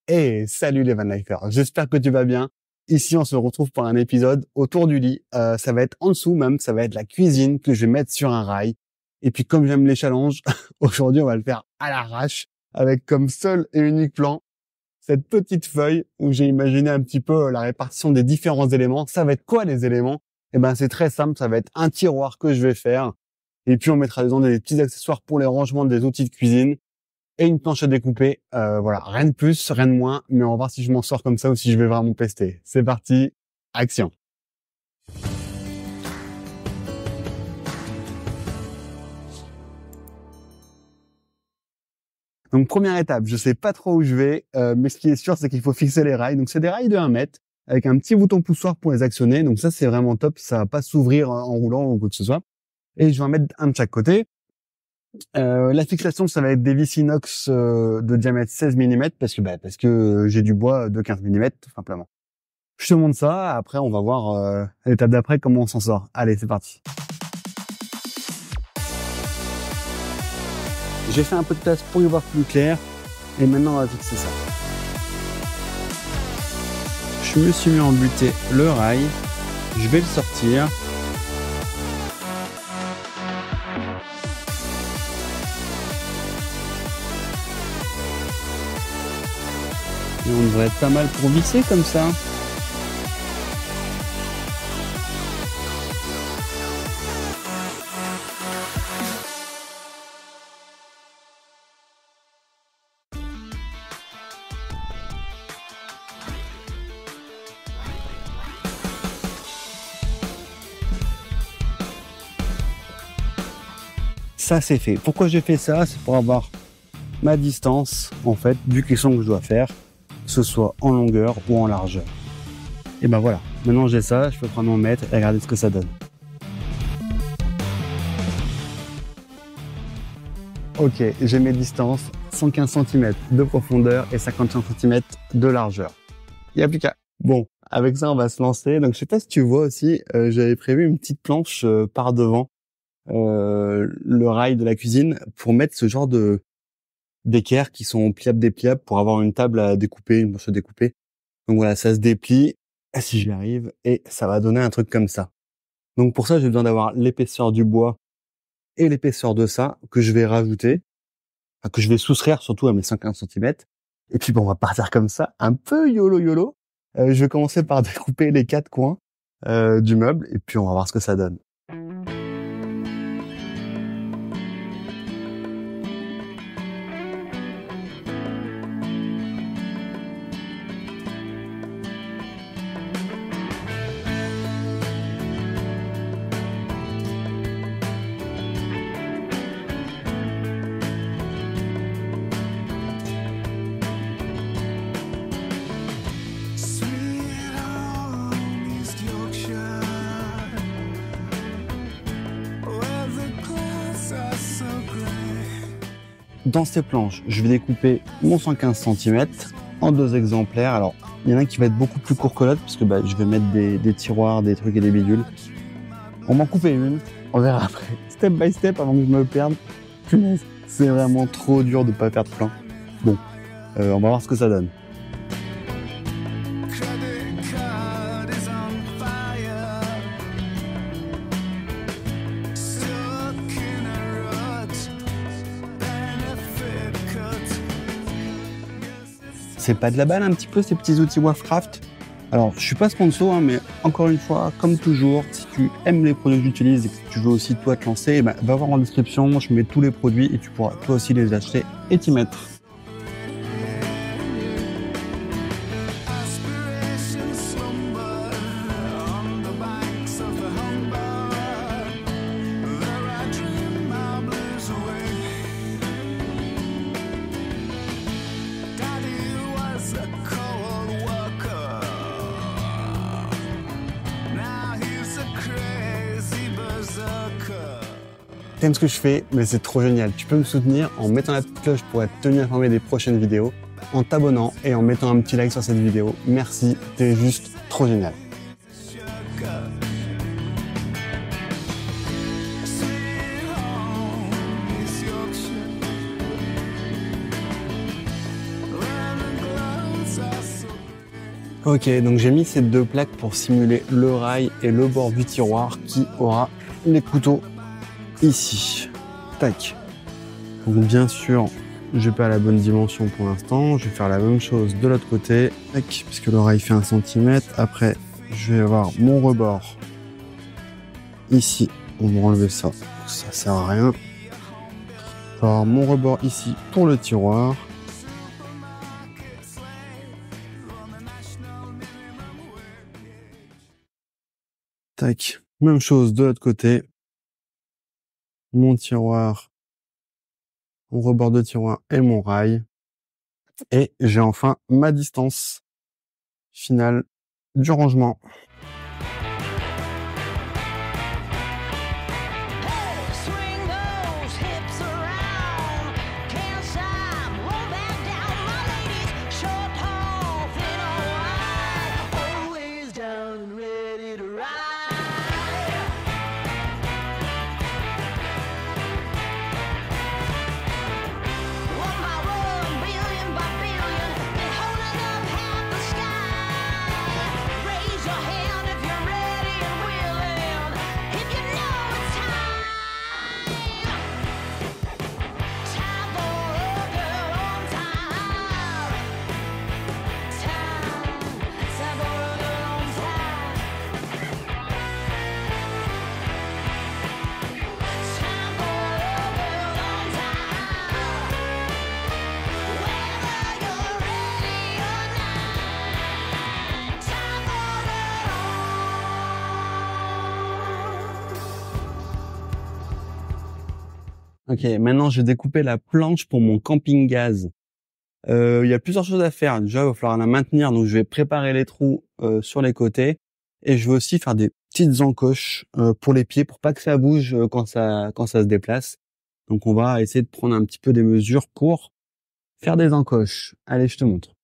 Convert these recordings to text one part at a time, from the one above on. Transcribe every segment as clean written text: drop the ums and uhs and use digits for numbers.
Hey, salut les Van Lifers, j'espère que tu vas bien. Ici, on se retrouve pour un épisode autour du lit. Ça va être en dessous même, ça va être la cuisine que je vais mettre sur un rail. Et puis comme j'aime les challenges, aujourd'hui on va le faire à l'arrache, avec comme seul et unique plan cette petite feuille où j'ai imaginé un petit peu la répartition des différents éléments. Ça va être quoi les éléments? Eh ben c'est très simple, ça va être un tiroir que je vais faire. Et puis on mettra dedans des petits accessoires pour les rangements des outils de cuisine. Et une planche à découper. Voilà, rien de plus, rien de moins, mais on va voir si je m'en sors comme ça ou si je vais vraiment pester. C'est parti, action. Donc première étape, je sais pas trop où je vais, mais ce qui est sûr, c'est qu'il faut fixer les rails. Donc c'est des rails de 1 mètre avec un petit bouton poussoir pour les actionner. Donc ça, c'est vraiment top, ça va pas s'ouvrir en roulant ou quoi que ce soit. Et je vais en mettre un de chaque côté. La fixation, ça va être des vis inox de diamètre 16 mm parce que j'ai du bois de 15 mm tout simplement. Je te montre ça, après on va voir à l'étape d'après comment on s'en sort. Allez, c'est parti. J'ai fait un peu de place pour y voir plus clair et maintenant on va fixer ça. Je me suis mis à embuter le rail, je vais le sortir. Et on devrait être pas mal pour visser comme ça. Ça c'est fait. Pourquoi j'ai fait ça? C'est pour avoir ma distance en fait du caisson que je dois faire, que ce soit en longueur ou en largeur. Et ben voilà, maintenant j'ai ça, je peux prendre mon mètre et regarder ce que ça donne. Ok, j'ai mes distances, 115 cm de profondeur et 55 cm de largeur. Il n'y a plus qu'à. Bon, avec ça on va se lancer. Donc je sais pas si tu vois aussi, j'avais prévu une petite planche par devant le rail de la cuisine pour mettre ce genre de d'équerres qui sont pliables dépliables pour avoir une table à découper, une planche à découper. Donc voilà, ça se déplie, si j'y arrive, et ça va donner un truc comme ça. Donc pour ça, j'ai besoin d'avoir l'épaisseur du bois et l'épaisseur de ça que je vais rajouter, enfin, que je vais soustraire surtout à mes 50 cm. Et puis bon, on va partir comme ça, un peu YOLO. Je vais commencer par découper les 4 coins du meuble et puis on va voir ce que ça donne. Dans ces planches, je vais découper mon 115 cm en 2 exemplaires. Alors, il y en a un qui va être beaucoup plus court que l'autre parce que je vais mettre des tiroirs, des trucs et des bidules. On m'en couper une, on verra après. Step by step avant que je me perde. Punaise, c'est vraiment trop dur de pas perdre plein. Bon, on va voir ce que ça donne. C'est pas de la balle un petit peu ces petits outils Wavecraft? Alors je suis pas sponsor mais encore une fois, comme toujours, si tu aimes les produits que j'utilise et que tu veux aussi toi te lancer, va voir en description, je mets tous les produits et tu pourras toi aussi les acheter et t'y mettre. T'aimes ce que je fais, mais c'est trop génial. Tu peux me soutenir en mettant la petite cloche pour être tenu informé des prochaines vidéos, en t'abonnant et en mettant un petit like sur cette vidéo. Merci, t'es juste trop génial. Ok, donc j'ai mis ces deux plaques pour simuler le rail et le bord du tiroir qui aura les couteaux ici. Tac. Donc bien sûr, j'ai pas la bonne dimension pour l'instant. Je vais faire la même chose de l'autre côté. Tac, puisque le rail fait 1 cm. Après, je vais avoir mon rebord ici. On va enlever ça. Ça sert à rien. Je vais avoir mon rebord ici pour le tiroir. Tac. Même chose de l'autre côté. Mon tiroir, mon rebord de tiroir et mon rail. Et j'ai enfin ma distance finale du rangement. Ok, maintenant je vais découper la planche pour mon camping gaz. Il y a plusieurs choses à faire. Déjà, il va falloir la maintenir, donc je vais préparer les trous sur les côtés. Et je vais aussi faire des petites encoches pour les pieds, pour pas que ça bouge quand ça se déplace. Donc on va essayer de prendre un petit peu des mesures pour faire des encoches. Allez, je te montre.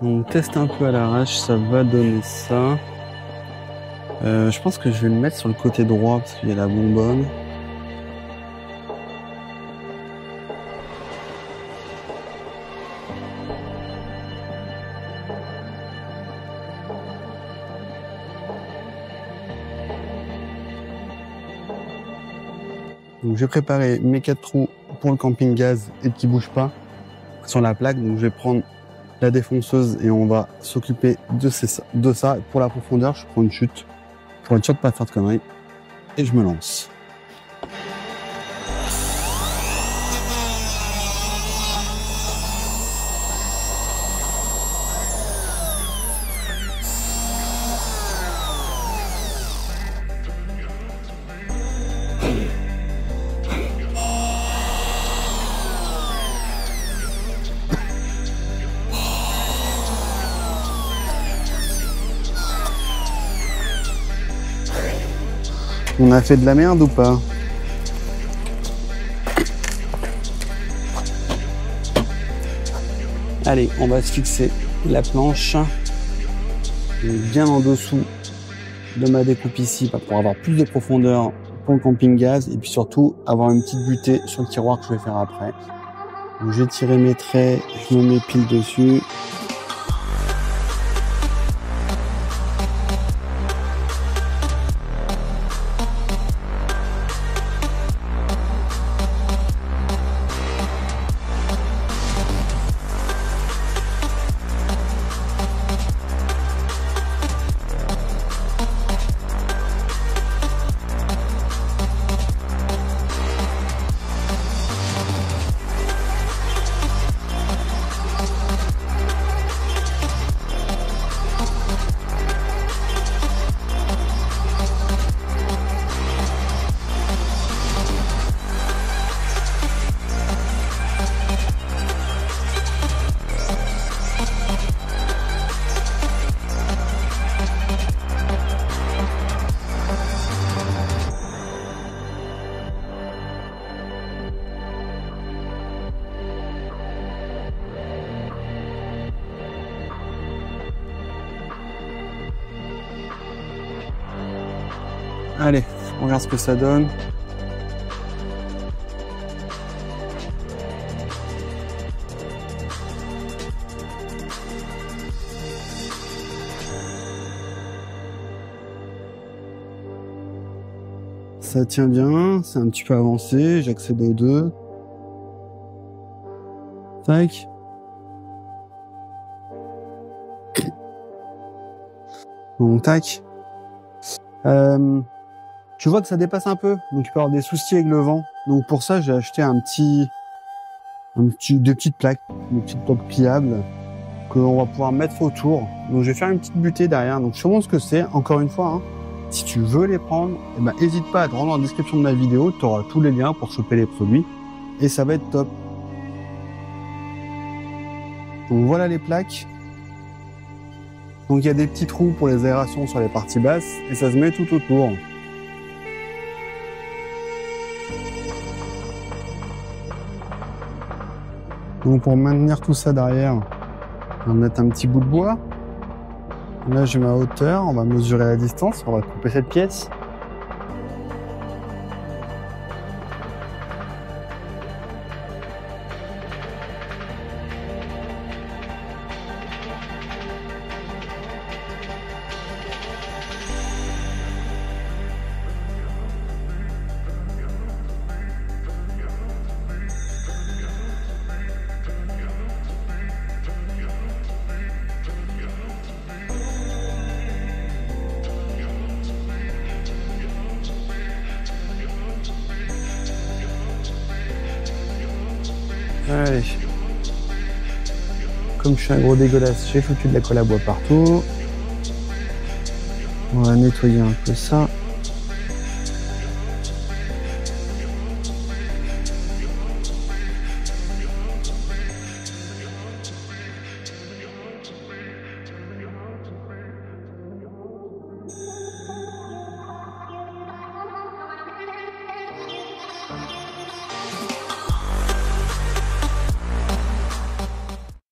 On teste un peu à l'arrache, ça va donner ça. Je pense que je vais le mettre sur le côté droit parce qu'il y a la bonbonne. Donc j'ai préparé mes 4 trous pour le camping gaz et qui bougent pas sur la plaque. Donc je vais prendre la défonceuse et on va s'occuper de ça. Pour la profondeur, je prends une chute pour être sûr de pas faire de conneries et je me lance. On a fait de la merde ou pas? Allez, on va se fixer la planche bien en dessous de ma découpe ici pour avoir plus de profondeur pour le camping gaz et puis surtout avoir une petite butée sur le tiroir que je vais faire après. Donc, j'ai tiré mes traits, je me mets pile dessus. Allez, on regarde ce que ça donne. Ça tient bien, c'est un petit peu avancé, j'accède aux deux. Tac. Donc tac. Tu vois que ça dépasse un peu, donc il peut y avoir des soucis avec le vent. Donc pour ça, j'ai acheté des petites plaques pliables que on va pouvoir mettre autour. Donc je vais faire une petite butée derrière. Donc je te montre ce que c'est. Encore une fois, hein, si tu veux les prendre, eh ben hésite pas à te rendre dans la description de ma vidéo. Tu auras tous les liens pour choper les produits et ça va être top. Donc voilà les plaques. Donc il y a des petits trous pour les aérations sur les parties basses et ça se met tout autour. Donc pour maintenir tout ça derrière, on va mettre un petit bout de bois. Là j'ai ma hauteur, on va mesurer la distance, on va couper cette pièce. Allez. Comme je suis un gros dégueulasse, j'ai foutu de la colle à bois partout. On va nettoyer un peu ça.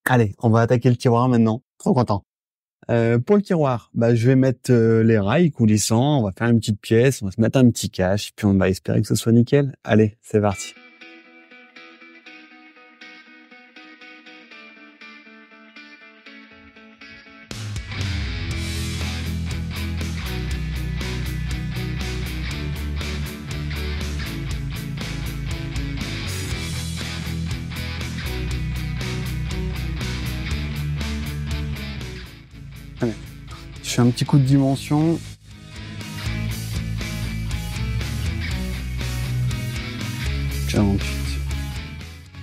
Allez, on va attaquer le tiroir maintenant. Trop content. Pour le tiroir, je vais mettre les rails coulissants. On va faire une petite pièce, on va se mettre un petit cache, puis on va espérer que ce soit nickel. Allez, c'est parti. Allez. Je fais un petit coup de dimension.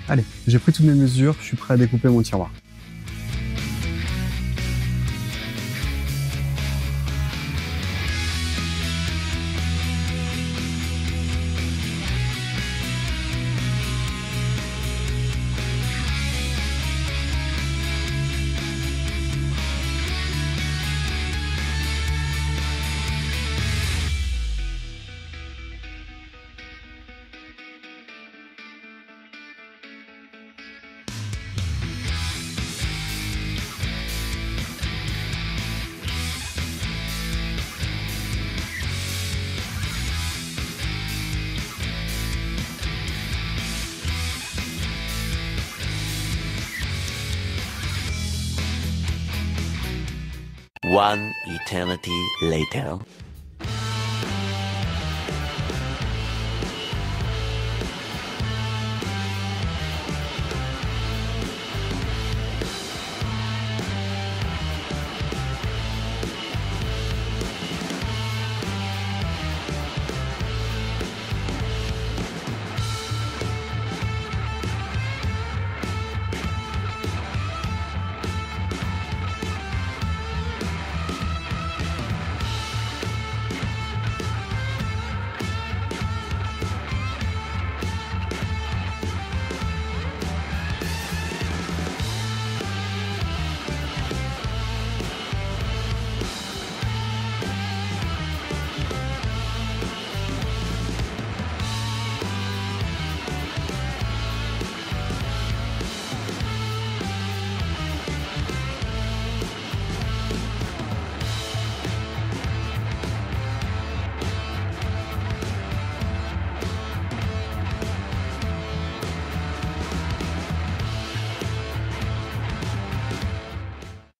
Allez, j'ai pris toutes mes mesures, je suis prêt à découper mon tiroir. One eternity later.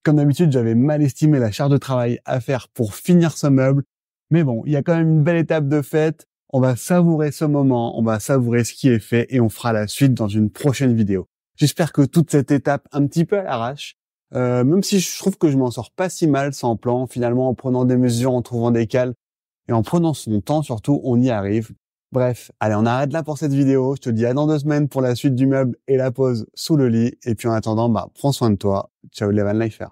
Comme d'habitude, j'avais mal estimé la charge de travail à faire pour finir ce meuble. Mais bon, il y a quand même une belle étape de faite. On va savourer ce moment, on va savourer ce qui est fait et on fera la suite dans une prochaine vidéo. J'espère que toute cette étape un petit peu à l'arrache, même si je trouve que je m'en sors pas si mal sans plan, finalement en prenant des mesures, en trouvant des cales et en prenant son temps surtout, on y arrive. Bref, allez, on arrête là pour cette vidéo. Je te dis à dans 2 semaines pour la suite du meuble et la pose sous le lit. Et puis en attendant, prends soin de toi. Ciao les van lifer.